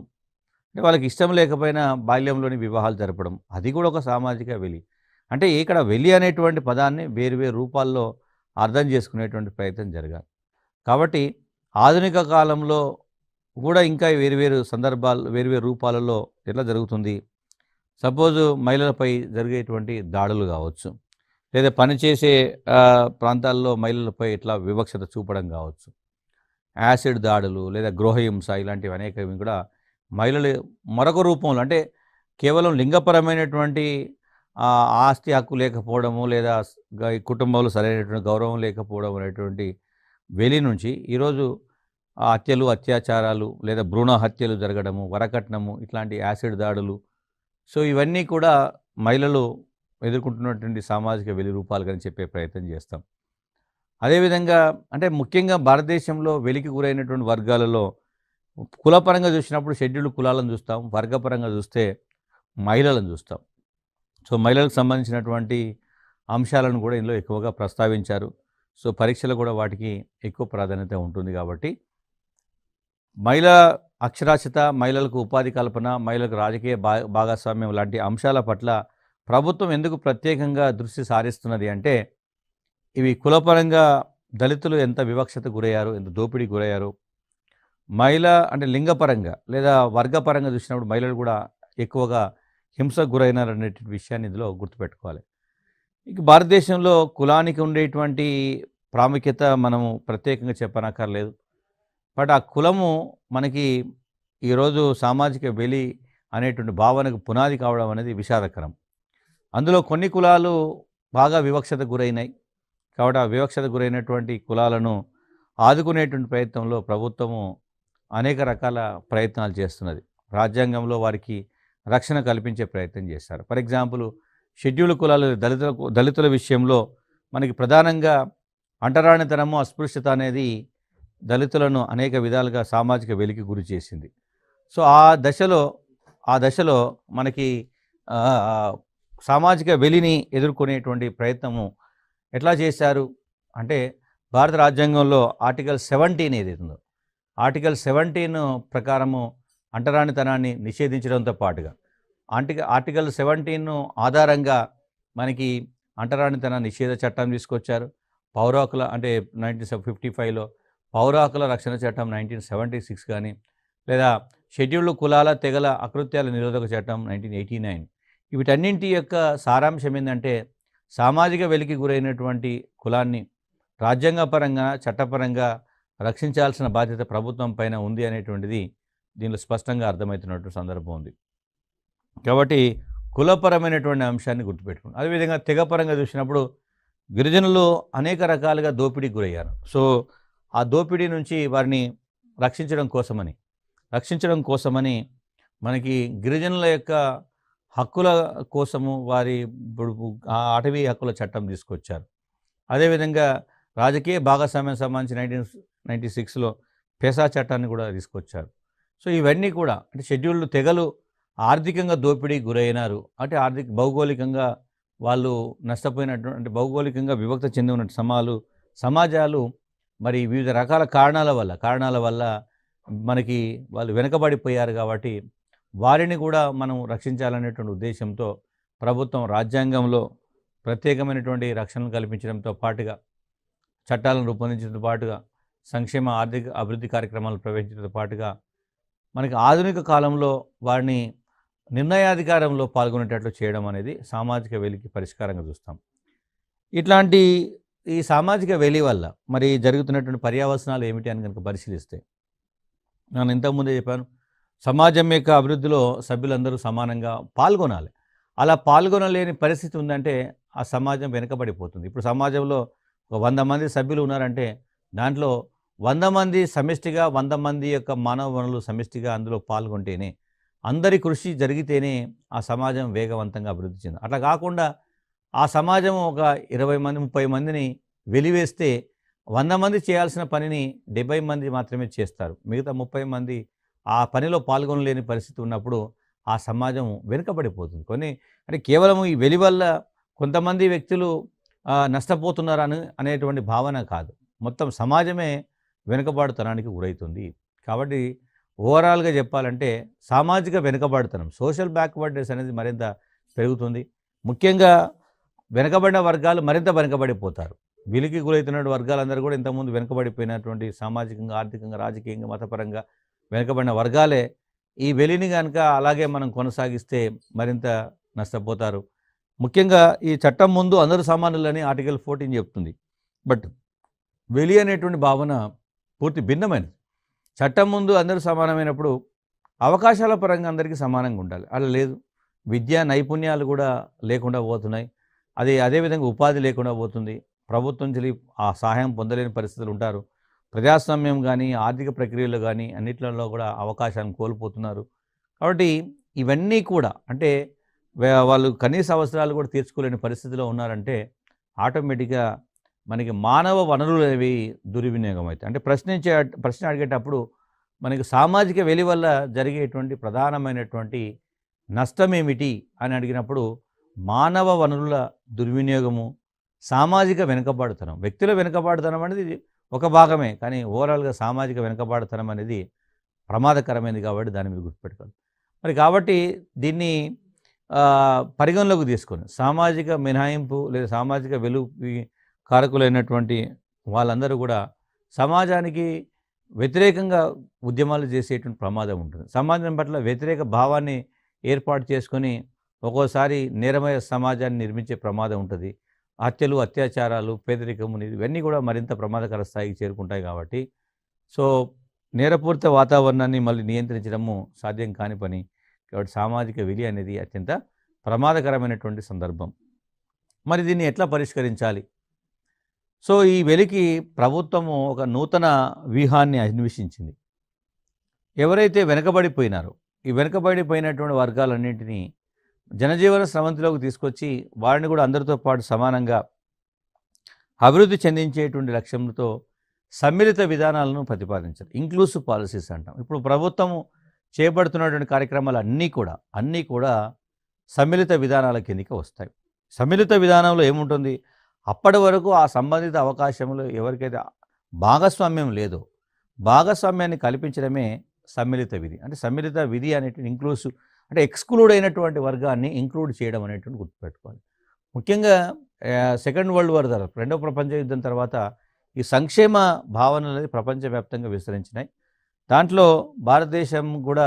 అంటే వాళ్ళకి ఇష్టం లేకపోయినా బాల్యంలోని వివాహాలు జరపడం, అది కూడా ఒక సామాజిక వెలి. అంటే ఇక్కడ వెలి అనేటువంటి పదాన్ని వేరు రూపాల్లో అర్థం చేసుకునేటువంటి ప్రయత్నం జరగాలి. కాబట్టి ఆధునిక కాలంలో కూడా ఇంకా వేరు సందర్భాలు వేరు రూపాలలో ఎట్లా జరుగుతుంది. సపోజు మహిళలపై జరిగేటువంటి దాడులు కావచ్చు, లేదా పనిచేసే ప్రాంతాల్లో మహిళలపై ఇట్లా వివక్షత చూపడం కావచ్చు, యాసిడ్ దాడులు లేదా గృహహింస ఇలాంటివి అనేకవి కూడా మహిళలు మరొక రూపంలో అంటే కేవలం లింగపరమైనటువంటి ఆస్తి హక్కు లేకపోవడము లేదా కుటుంబంలో సరైనటువంటి గౌరవం లేకపోవడం అనేటువంటి వెలి నుంచి ఈరోజు హత్యలు, అత్యాచారాలు లేదా భ్రూణ హత్యలు జరగడము, వరకట్నము, ఇట్లాంటి యాసిడ్ దాడులు, సో ఇవన్నీ కూడా మహిళలు ఎదుర్కొంటున్నటువంటి సామాజిక వెలి రూపాలు అని చెప్పే ప్రయత్నం చేస్తాం. అదేవిధంగా అంటే ముఖ్యంగా భారతదేశంలో వెలికి గురైనటువంటి వర్గాలలో కులపరంగా చూసినప్పుడు షెడ్యూల్డ్ కులాలను చూస్తాం, వర్గపరంగా చూస్తే మహిళలను చూస్తాం. సో మహిళలకు సంబంధించినటువంటి అంశాలను కూడా ఇందులో ఎక్కువగా ప్రస్తావించారు. సో పరీక్షలు కూడా వాటికి ఎక్కువ ప్రాధాన్యత ఉంటుంది. కాబట్టి మహిళా అక్షరాస్యత, మహిళలకు ఉపాధి కల్పన, మహిళలకు రాజకీయ భాగస్వామ్యం లాంటి అంశాల పట్ల ప్రభుత్వం ఎందుకు ప్రత్యేకంగా దృష్టి సారిస్తున్నది అంటే ఇవి కులపరంగా దళితులు ఎంత వివక్షత గురయ్యారు, ఎంత దోపిడీ గురయ్యారు, మహిళ అంటే లింగపరంగా లేదా వర్గపరంగా చూసినప్పుడు మహిళలు కూడా ఎక్కువగా హింసకు గురైనారనే విషయాన్ని ఇందులో గుర్తుపెట్టుకోవాలి. ఇక భారతదేశంలో కులానికి ఉండేటువంటి ప్రాముఖ్యత మనము ప్రత్యేకంగా చెప్పనక్కర్లేదు. బట్ ఆ కులము మనకి ఈరోజు సామాజిక వెలి అనేటువంటి భావనకు పునాది కావడం అనేది విషాదకరం. అందులో కొన్ని కులాలు బాగా వివక్షత గురైనాయి. కాబట్టి ఆ వివక్షత గురైనటువంటి కులాలను ఆదుకునేటువంటి ప్రయత్నంలో ప్రభుత్వము అనేక రకాల ప్రయత్నాలు చేస్తున్నది. రాజ్యాంగంలో వారికి రక్షణ కల్పించే ప్రయత్నం చేశారు. ఫర్ ఎగ్జాంపుల్ షెడ్యూల్డ్ కులాలు దళితుల విషయంలో మనకి ప్రధానంగా అంటరానితనము, అస్పృశ్యత అనేది దళితులను అనేక విధాలుగా సామాజిక వెలికి గురి చేసింది. సో ఆ దశలో మనకి సామాజిక వెలిని ఎదుర్కొనేటువంటి ప్రయత్నము ఎట్లా చేశారు అంటే భారత రాజ్యాంగంలో ఆర్టికల్ 17 ఏదైతే ఉందో ఆర్టికల్ 17 ప్రకారము అంటరానితనాన్ని నిషేధించడంతో పాటుగా ఆర్టికల్ 17 ఆధారంగా మనకి అంటరానితన నిషేధ చట్టం తీసుకొచ్చారు. పౌర హక్కుల అంటే 1955లో పౌర హక్కుల రక్షణ చట్టం 1976 కానీ, లేదా షెడ్యూల్డ్ కులాల తెగల అకృత్యాల నిరోధక చట్టం 1989. వీటన్నింటి యొక్క సారాంశం ఏంటంటే సామాజిక వెలికి గురైనటువంటి కులాన్ని రాజ్యాంగపరంగా చట్టపరంగా రక్షించాల్సిన బాధ్యత ప్రభుత్వం పైన ఉంది అనేటువంటిది దీనిలో స్పష్టంగా అర్థమవుతున్నటువంటి సందర్భం ఉంది. కాబట్టి కులపరమైనటువంటి అంశాన్ని గుర్తుపెట్టుకోండి. అదేవిధంగా తెగపరంగా చూసినప్పుడు గిరిజనులు అనేక రకాలుగా దోపిడీకి గురయ్యారు. సో ఆ దోపిడీ నుంచి వారిని రక్షించడం కోసమని మనకి గిరిజనుల యొక్క హక్కుల కోసము వారి ఇప్పుడు ఆ అటవీ హక్కుల చట్టం తీసుకొచ్చారు. అదేవిధంగా రాజకీయ భాగస్వామ్యం సంబంధించి 1996లో పెసా చట్టాన్ని కూడా తీసుకొచ్చారు. సో ఇవన్నీ కూడా అంటే షెడ్యూల్డ్ తెగలు ఆర్థికంగా దోపిడీకి గురైనారు. అంటే భౌగోళికంగా వాళ్ళు నష్టపోయినటువంటి అంటే భౌగోళికంగా విభక్త చెంది ఉన్న సమాజాలు మరి వివిధ రకాల కారణాల వల్ల మనకి వాళ్ళు వెనుకబడిపోయారు. కాబట్టి వారిని కూడా మనం రక్షించాలనేటువంటి ఉద్దేశంతో ప్రభుత్వం రాజ్యాంగంలో ప్రత్యేకమైనటువంటి రక్షణను కల్పించడంతో పాటుగా చట్టాలను రూపొందించడంతో పాటుగా సంక్షేమ ఆర్థిక అభివృద్ధి కార్యక్రమాలు ప్రవేశించడంతో పాటుగా మనకి ఆధునిక కాలంలో వారిని నిర్ణయాధికారంలో పాల్గొనేటట్లు చేయడం అనేది సామాజిక వెలికి పరిష్కారంగా చూస్తాం. ఇట్లాంటి ఈ సామాజిక వెలి వల్ల మరి జరుగుతున్నటువంటి పర్యవసనాలు ఏమిటి అని కనుక పరిశీలిస్తే, నేను ఇంతకుముందే చెప్పాను, సమాజం యొక్క అభివృద్ధిలో సభ్యులందరూ సమానంగా పాల్గొనాలి. అలా పాల్గొనలేని పరిస్థితి ఉందంటే ఆ సమాజం వెనుకబడిపోతుంది. ఇప్పుడు సమాజంలో ఒక 100 మంది సభ్యులు ఉన్నారంటే దాంట్లో 100 మంది సమిష్టిగా 100 మంది యొక్క మానవ వనరులు సమిష్టిగా అందులో పాల్గొంటేనే, అందరి కృషి జరిగితేనే ఆ సమాజం వేగవంతంగా అభివృద్ధి చెంది. అట్లా కాకుండా ఆ సమాజం ఒక 20 మంది 30 మందిని వెలివేస్తే 100 మంది చేయాల్సిన పనిని 70 మంది మాత్రమే చేస్తారు. మిగతా 30 మంది ఆ పనిలో పాల్గొనలేని పరిస్థితి ఉన్నప్పుడు ఆ సమాజం వెనుకబడిపోతుంది. అంటే కేవలం ఈ వెలి వల్ల కొంతమంది వ్యక్తులు నష్టపోతున్నారని అనేటువంటి భావన కాదు, మొత్తం సమాజమే వెనుకబాటుతనానికి గురవుతుంది. కాబట్టి ఓవరాల్గా చెప్పాలంటే సామాజిక వెనుకబాటుతనం, సోషల్ బ్యాక్వర్డ్నెస్ అనేది మరింత పెరుగుతుంది. ముఖ్యంగా వెనుకబడిన వర్గాలు మరింత వెనుకబడిపోతారు. వెలికి గురవుతున్న వర్గాలందరూ కూడా ఇంతకుముందు వెనుకబడిపోయినటువంటి సామాజికంగా, ఆర్థికంగా, రాజకీయంగా, మతపరంగా వెనుకబడిన వర్గాలే ఈ వెలిని కనుక అలాగే మనం కొనసాగిస్తే మరింత నష్టపోతారు. ముఖ్యంగా ఈ చట్టం ముందు అందరూ సమానులని ఆర్టికల్ 14 చెప్తుంది. బట్ వెలి అనేటువంటి భావన పూర్తి భిన్నమైనది. చట్టం ముందు అందరూ సమానమైనప్పుడు అవకాశాల పరంగా అందరికీ సమానంగా ఉండాలి. అలా లేదు. విద్యా నైపుణ్యాలు కూడా లేకుండా పోతున్నాయి. అదేవిధంగా ఉపాధి లేకుండా పోతుంది. ప్రభుత్వం నుంచి ఆ సహాయం పొందలేని పరిస్థితులు ఉంటారు. ప్రజాస్వామ్యం కానీ, ఆర్థిక ప్రక్రియలు కానీ అన్నిట్లలో కూడా అవకాశాన్ని కోల్పోతున్నారు. కాబట్టి ఇవన్నీ కూడా అంటే వాళ్ళు కనీస అవసరాలు కూడా తీర్చుకోలేని పరిస్థితిలో ఉన్నారంటే ఆటోమేటిక్గా మనకి మానవ వనరులు అనేవి దుర్వినియోగం అవుతాయి. అంటే ప్రశ్న అడిగేటప్పుడు మనకి సామాజిక వెలి వల్ల జరిగేటువంటి ప్రధానమైనటువంటి నష్టం ఏమిటి అని అడిగినప్పుడు మానవ వనరుల దుర్వినియోగము, సామాజిక వెనుకబాటుతనం. వ్యక్తుల వెనుకబాటుతనం అనేది ఒక భాగమే, కానీ ఓవరాల్గా సామాజిక వెనుకబాటుతనం అనేది ప్రమాదకరమైనది. కాబట్టి దాని మీద గుర్తుపెట్టుకోవాలి. మరి కాబట్టి దీన్ని పరిగణలోకి తీసుకొని సామాజిక మినహాయింపు లేదా సామాజిక వెలుగుకి కారకులైనటువంటి వాళ్ళందరూ కూడా సమాజానికి వ్యతిరేకంగా ఉద్యమాలు చేసేటువంటి ప్రమాదం ఉంటుంది. సమాజం పట్ల వ్యతిరేక భావాన్ని ఏర్పాటు చేసుకొని ఒక్కోసారి నేరమయ సమాజాన్ని నిర్మించే ప్రమాదం ఉంటుంది. హత్యలు, అత్యాచారాలు, పేదరికము ఇవన్నీ కూడా మరింత ప్రమాదకర స్థాయికి చేరుకుంటాయి. కాబట్టి సో నేరపూరిత వాతావరణాన్ని మళ్ళీ నియంత్రించడము సాధ్యం కాని పని. కాబట్టి సామాజిక వెలి అనేది అత్యంత ప్రమాదకరమైనటువంటి సందర్భం. మరి దీన్ని ఎట్లా పరిష్కరించాలి? సో ఈ వెలికి ప్రభుత్వము ఒక నూతన వ్యూహాన్ని అన్వేషించింది. ఎవరైతే వెనుకబడిపోయినారో ఈ వెనుకబడిపోయినటువంటి వర్గాలన్నింటినీ జనజీవన స్రవంతిలోకి తీసుకొచ్చి వారిని కూడా అందరితో పాటు సమానంగా అభివృద్ధి చెందించేటువంటి లక్ష్యంతో సమ్మిళిత విధానాలను ప్రతిపాదించారు. ఇంక్లూసివ్ పాలసీస్ అంటాం. ఇప్పుడు ప్రభుత్వము చేపడుతున్నటువంటి కార్యక్రమాలు అన్నీ కూడా సమ్మిళిత విధానాల కిందకి వస్తాయి. సమ్మిళిత విధానంలో ఏముంటుంది? అప్పటి వరకు ఆ సంబంధిత అవకాశంలో ఎవరికైతే భాగస్వామ్యం లేదో భాగస్వామ్యాన్ని కల్పించడమే సమ్మిళిత విధి. అంటే సమ్మిళిత విధి అనేటువంటి ఇంక్లూసివ్ అంటే ఎక్స్క్లూడ్ అయినటువంటి వర్గాన్ని ఇంక్లూడ్ చేయడం అనేటువంటి గుర్తుపెట్టుకోవాలి. ముఖ్యంగా సెకండ్ వరల్డ్ వార్ తర్వాత, రెండవ ప్రపంచ యుద్ధం తర్వాత ఈ సంక్షేమ భావనలు అనేది ప్రపంచవ్యాప్తంగా విస్తరించినాయి. దాంట్లో భారతదేశం కూడా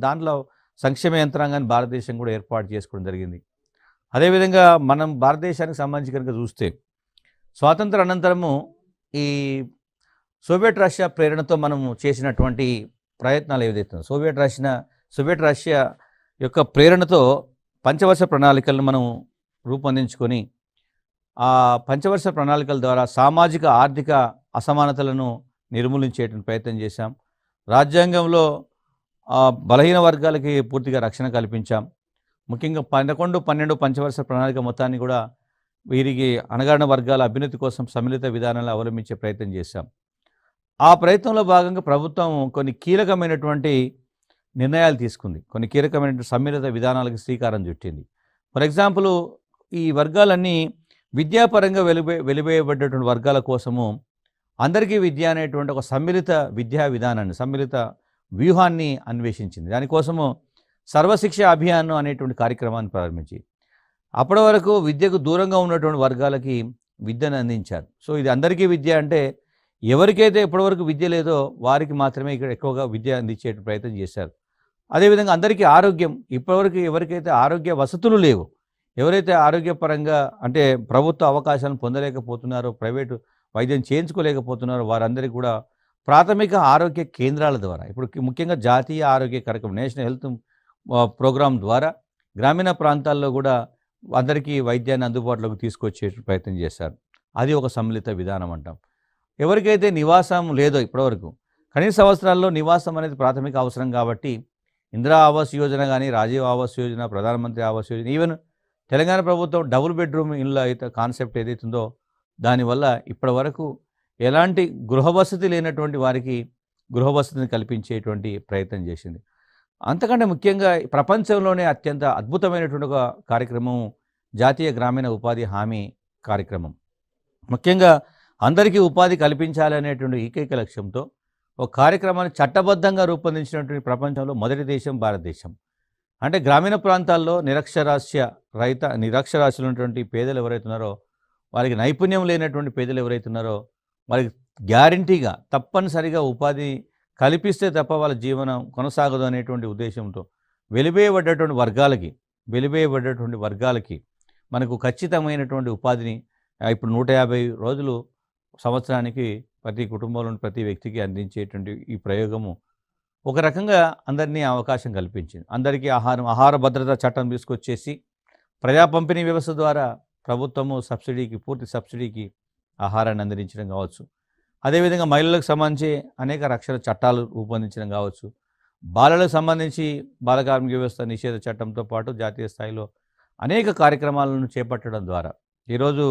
దాంట్లో సంక్షేమ యంత్రాంగాన్ని భారతదేశం కూడా ఏర్పాటు చేసుకోవడం జరిగింది. అదేవిధంగా మనం భారతదేశానికి సంబంధించి కనుక చూస్తే స్వాతంత్ర అనంతరము ఈ సోవియట్ రష్యా ప్రేరణతో మనము చేసినటువంటి ప్రయత్నాలు ఏదైతే సోవియట్ రష్యా యొక్క ప్రేరణతో పంచవర్ష ప్రణాళికలను మనం రూపొందించుకొని ఆ పంచవర్ష ప్రణాళికల ద్వారా సామాజిక ఆర్థిక అసమానతలను నిర్మూలించేటువంటి ప్రయత్నం చేశాం. రాజ్యాంగంలో బలహీన వర్గాలకి పూర్తిగా రక్షణ కల్పించాం. ముఖ్యంగా 11-12 పంచవర్ష ప్రణాళిక మొత్తాన్ని కూడా వీరికి అణగారిన వర్గాల అభ్యున్నతి కోసం సమ్మిళిత విధానాలను అవలంబించే ప్రయత్నం చేశాం. ఆ ప్రయత్నంలో భాగంగా ప్రభుత్వం కొన్ని కీలకమైనటువంటి నిర్ణయాలు తీసుకుంది. కొన్ని కీలకమైనటువంటి సమ్మిళిత విధానాలకు శ్రీకారం చుట్టింది. ఫర్ ఎగ్జాంపుల్, ఈ వర్గాలన్నీ విద్యాపరంగా వెలివేయబడ్డటువంటి వర్గాల కోసము అందరికీ విద్య అనేటువంటి ఒక సమ్మిళిత విద్యా విధానాన్ని, సమ్మిళిత వ్యూహాన్ని అన్వేషించింది. దానికోసము సర్వశిక్ష అభియాన్ అనేటువంటి కార్యక్రమాన్ని ప్రారంభించి అప్పటి వరకు విద్యకు దూరంగా ఉన్నటువంటి వర్గాలకి విద్యను అందించారు. సో ఇది అందరికీ విద్య అంటే ఎవరికైతే ఇప్పటివరకు విద్య లేదో వారికి మాత్రమే ఇక్కడ ఎక్కువగా విద్య అందించే ప్రయత్నం చేశారు. అదేవిధంగా అందరికీ ఆరోగ్యం, ఇప్పటివరకు ఎవరికైతే ఆరోగ్య వసతులు లేవు, ఎవరైతే ఆరోగ్యపరంగా అంటే ప్రభుత్వ అవకాశాలను పొందలేకపోతున్నారో, ప్రైవేటు వైద్యం చేయించుకోలేకపోతున్నారో వారందరికీ కూడా ప్రాథమిక ఆరోగ్య కేంద్రాల ద్వారా, ఇప్పుడు ముఖ్యంగా జాతీయ ఆరోగ్య కార్యక్రమం నేషనల్ హెల్త్ ప్రోగ్రాం ద్వారా గ్రామీణ ప్రాంతాల్లో కూడా అందరికీ వైద్యాన్ని అందుబాటులోకి తీసుకొచ్చే ప్రయత్నం చేశారు. అది ఒక సమ్మిళిత విధానం అంటాం. ఎవరికైతే నివాసం లేదో ఇప్పటివరకు, కనీస అవసరాల్లో నివాసం అనేది ప్రాథమిక అవసరం కాబట్టి ఇందిరా ఆవాస్ యోజన కానీ, రాజీవ్ ఆవాస్ యోజన, ప్రధానమంత్రి ఆవాస్ యోజన, ఈవెన్ తెలంగాణ ప్రభుత్వం డబుల్ బెడ్రూమ్ ఇళ్ళ అయితే కాన్సెప్ట్ ఏదైతుందో దానివల్ల ఇప్పటి వరకు ఎలాంటి గృహవసతి లేనటువంటి వారికి గృహవసతిని కల్పించేటువంటి ప్రయత్నం చేసింది. అంతకంటే ముఖ్యంగా ప్రపంచంలోనే అత్యంత అద్భుతమైనటువంటి ఒక కార్యక్రమం జాతీయ గ్రామీణ ఉపాధి హామీ కార్యక్రమం. ముఖ్యంగా అందరికీ ఉపాధి కల్పించాలి అనేటువంటి ఏకైక లక్ష్యంతో ఒక కార్యక్రమాన్ని చట్టబద్ధంగా రూపొందించినటువంటి ప్రపంచంలో మొదటి దేశం భారతదేశం. అంటే గ్రామీణ ప్రాంతాల్లో నిరక్షరాస్యులు ఉన్నటువంటి పేదలు ఎవరైతున్నారో, వారికి నైపుణ్యం లేనటువంటి పేదలు ఎవరైతున్నారో వారికి గ్యారంటీగా తప్పనిసరిగా ఉపాధి కల్పిస్తే తప్ప వాళ్ళ జీవనం కొనసాగదు అనేటువంటి ఉద్దేశంతో వెలివేయబడ్డటువంటి వర్గాలకి మనకు ఖచ్చితమైనటువంటి ఉపాధిని ఇప్పుడు 150 రోజులు సంవత్సరానికి ప్రతి కుటుంబంలోని ప్రతి వ్యక్తికి అందించేటువంటి ఈ ప్రయోగము ఒక రకంగా అందరినీ అవకాశం కల్పించింది. అందరికీ ఆహార భద్రత చట్టం తీసుకొచ్చేసి ప్రజా పంపిణీ వ్యవస్థ ద్వారా ప్రభుత్వము పూర్తి సబ్సిడీకి ఆహారాన్ని అందించడం కావచ్చు. అదేవిధంగా మహిళలకు సంబంధించి అనేక రక్షణ చట్టాలు రూపొందించడం కావచ్చు. బాలలకు సంబంధించి బాల కార్మిక వ్యవస్థ నిషేధ చట్టంతో పాటు జాతీయ స్థాయిలో అనేక కార్యక్రమాలను చేపట్టడం ద్వారా ఈరోజు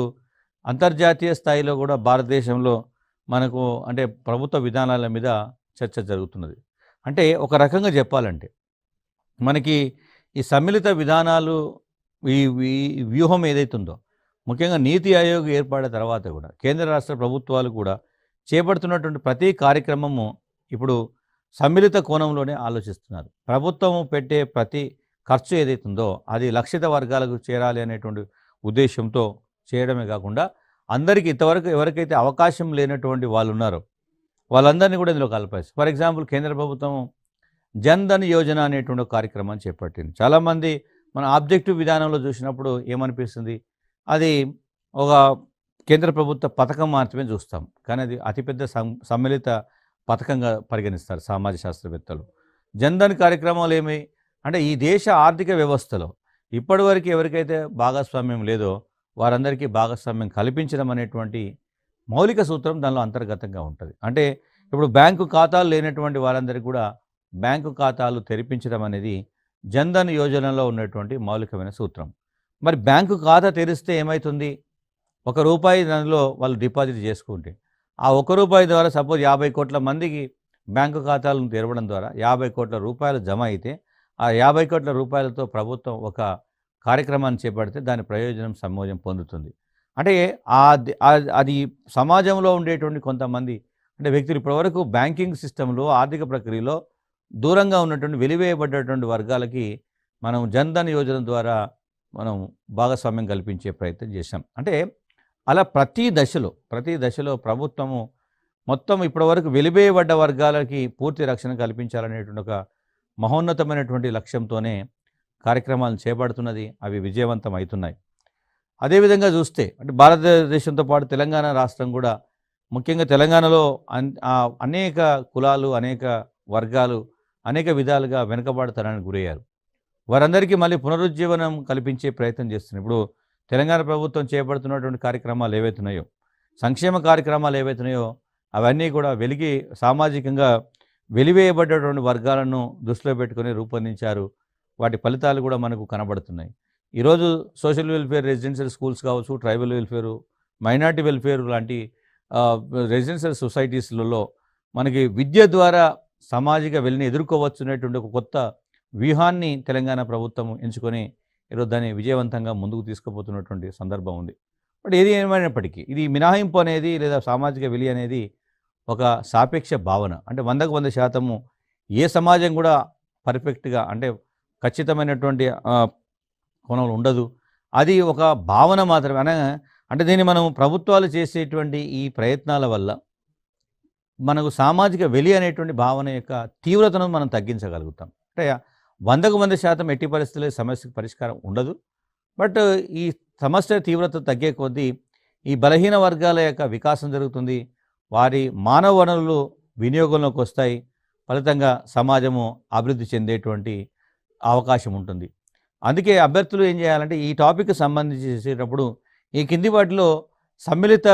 అంతర్జాతీయ స్థాయిలో కూడా భారతదేశంలో మనకు అంటే ప్రభుత్వ విధానాల మీద చర్చ జరుగుతున్నది. అంటే ఒక రకంగా చెప్పాలంటే మనకి ఈ సమ్మిళిత విధానాలు ఈ వ్యూహం ఏదైతుందో ముఖ్యంగా నీతి ఆయోగ్ ఏర్పడిన తర్వాత కూడా కేంద్ర రాష్ట్ర ప్రభుత్వాలు కూడా చేపడుతున్నటువంటి ప్రతి కార్యక్రమము ఇప్పుడు సమ్మిళిత కోణంలోనే ఆలోచిస్తున్నారు. ప్రభుత్వము పెట్టే ప్రతి ఖర్చు ఏదైతుందో అది లక్షిత వర్గాలకు చేరాలి అనేటువంటి ఉద్దేశంతో చేయడమే కాకుండా అందరికీ ఇంతవరకు ఎవరికైతే అవకాశం లేనటువంటి వాళ్ళు ఉన్నారో వాళ్ళందరినీ కూడా ఇందులో కలపాలి. ఫర్ ఎగ్జాంపుల్, కేంద్ర ప్రభుత్వం జన్ ధన్ యోజన అనేటువంటి కార్యక్రమాన్ని చేపట్టింది. చాలామంది మన ఆబ్జెక్టివ్ విధానంలో చూసినప్పుడు ఏమనిపిస్తుంది, అది ఒక కేంద్ర ప్రభుత్వ పథకం మాత్రమే చూస్తాం, కానీ అది అతిపెద్ద సమ్మిళిత పథకంగా పరిగణిస్తారు సామాజిక శాస్త్రవేత్తలు. జన్ ధన్ కార్యక్రమాలు అంటే ఈ దేశ ఆర్థిక వ్యవస్థలో ఇప్పటివరకు ఎవరికైతే భాగస్వామ్యం లేదో వారందరికీ భాగస్వామ్యం కల్పించడం అనేటువంటి మౌలిక సూత్రం దానిలో అంతర్గతంగా ఉంటుంది. అంటే ఇప్పుడు బ్యాంకు ఖాతాలు లేనటువంటి వారందరికీ కూడా బ్యాంకు ఖాతాలు తెరిపించడం అనేది జన్ ధన్ యోజనలో ఉన్నటువంటి మౌలికమైన సూత్రం. మరి బ్యాంకు ఖాతా తెరిస్తే ఏమవుతుంది, ₹1 దానిలో వాళ్ళు డిపాజిట్ చేసుకుంటే ఆ ₹1 ద్వారా సపోజ్ 50 కోట్ల మందికి బ్యాంకు ఖాతాలను తెరవడం ద్వారా 50 కోట్ల రూపాయలు జమ అయితే ఆ 50 కోట్ల రూపాయలతో ప్రభుత్వం ఒక కార్యక్రమాన్ని చేపడితే దాని ప్రయోజనం సమాజం పొందుతుంది. అంటే అది సమాజంలో ఉండేటువంటి కొంతమంది అంటే వ్యక్తులు ఇప్పటివరకు బ్యాంకింగ్ సిస్టంలో ఆర్థిక ప్రక్రియలో దూరంగా ఉన్నటువంటి వెలివేయబడ్డటువంటి వర్గాలకి మనం జన్ ధన్ యోజన ద్వారా మనం భాగస్వామ్యం కల్పించే ప్రయత్నం చేశాం. అంటే అలా ప్రతి దశలో ప్రభుత్వము మొత్తం ఇప్పటివరకు వెలివేయబడ్డ వర్గాలకి పూర్తి రక్షణ కల్పించాలనేటువంటి ఒక మహోన్నతమైనటువంటి లక్ష్యంతోనే కార్యక్రమాలను చేపడుతున్నది. అవి విజయవంతం అవుతున్నాయి. అదేవిధంగా చూస్తే అంటే భారతదేశంతో పాటు తెలంగాణ రాష్ట్రం కూడా ముఖ్యంగా తెలంగాణలో అనేక కులాలు, అనేక వర్గాలు అనేక విధాలుగా వెనుకబాటుతనానికి గురయ్యారు. వారందరికీ మళ్ళీ పునరుజ్జీవనం కల్పించే ప్రయత్నం చేస్తున్నారు. ఇప్పుడు తెలంగాణ ప్రభుత్వం చేపడుతున్నటువంటి కార్యక్రమాలు ఏవైతున్నాయో, సంక్షేమ కార్యక్రమాలు ఏవైతున్నాయో అవన్నీ కూడా సామాజికంగా వెలివేయబడ్డటువంటి వర్గాలను దృష్టిలో పెట్టుకొని రూపొందించారు. వాటి ఫలితాలు కూడా మనకు కనబడుతున్నాయి. ఈరోజు సోషల్ వెల్ఫేర్ రెసిడెన్షియల్ స్కూల్స్ కావచ్చు, ట్రైబల్ వెల్ఫేరు, మైనార్టీ వెల్ఫేర్ లాంటి రెసిడెన్షియల్ సొసైటీస్లలో మనకి విద్య ద్వారా సామాజిక వెలిని ఎదుర్కోవచ్చునేటువంటి ఒక కొత్త వ్యూహాన్ని తెలంగాణ ప్రభుత్వం ఎంచుకొని ఈరోజు దాన్ని విజయవంతంగా ముందుకు తీసుకుపోతున్నటువంటి సందర్భం ఉంది. బట్ ఏది ఏమైనప్పటికీ ఇది మినహాయింపు అనేది లేదా సామాజిక వెలి అనేది ఒక సాపేక్ష భావన. అంటే 100% ఏ సమాజం కూడా పర్ఫెక్ట్గా అంటే ఖచ్చితమైనటువంటి కోణంలో ఉండదు. అది ఒక భావన మాత్రమే. అంటే దీన్ని మనం ప్రభుత్వాలు చేసేటువంటి ఈ ప్రయత్నాల వల్ల మనకు సామాజిక వెలి అనేటువంటి భావన యొక్క తీవ్రతను మనం తగ్గించగలుగుతాం. అంటే 100% ఎట్టి పరిస్థితుల్లో సమస్యకు పరిష్కారం ఉండదు. బట్ ఈ సమస్య తీవ్రత తగ్గే కొద్దీ ఈ బలహీన వర్గాల యొక్క వికాసం జరుగుతుంది. వారి మానవ వనరులు వినియోగంలోకి వస్తాయి. ఫలితంగా సమాజము అభివృద్ధి చెందేటువంటి అవకాశం ఉంటుంది. అందుకే అభ్యర్థులు ఏం చేయాలంటే ఈ టాపిక్ సంబంధించి చేసేటప్పుడు ఈ కింది వాటిలో సమ్మిళిత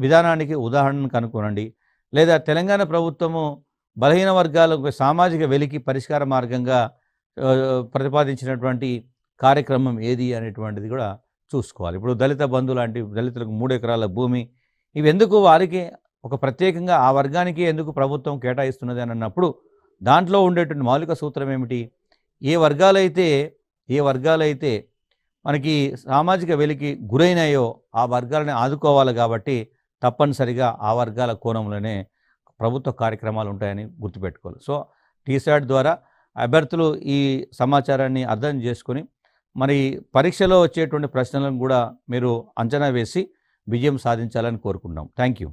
విధానానికి ఉదాహరణను కనుక్కోనండి. లేదా తెలంగాణ ప్రభుత్వము బలహీన వర్గాలకు సామాజిక వెలికి పరిష్కార మార్గంగా ప్రతిపాదించినటువంటి కార్యక్రమం ఏది అనేటువంటిది కూడా చూసుకోవాలి. ఇప్పుడు దళిత బంధు లాంటి దళితులకు 3 ఎకరాల భూమి ఇవి ఎందుకు వారికి ఒక ప్రత్యేకంగా ఆ వర్గానికి ఎందుకు ప్రభుత్వం కేటాయిస్తున్నది అని అన్నప్పుడు దాంట్లో ఉండేటువంటి మౌలిక సూత్రం ఏమిటి? ఏ వర్గాలైతే మనకి సామాజిక వెలికి గురైనాయో ఆ వర్గాలని ఆదుకోవాలి. కాబట్టి తప్పనిసరిగా ఆ వర్గాల కోణంలోనే ప్రభుత్వ కార్యక్రమాలు ఉంటాయని గుర్తుపెట్టుకోవాలి. సో టీసాట్ ద్వారా అభ్యర్థులు ఈ సమాచారాన్ని అర్థం చేసుకొని మరి పరీక్షలో వచ్చేటువంటి ప్రశ్నలను కూడా మీరు అంచనా వేసి విజయం సాధించాలని కోరుకుంటున్నాం. Thank you.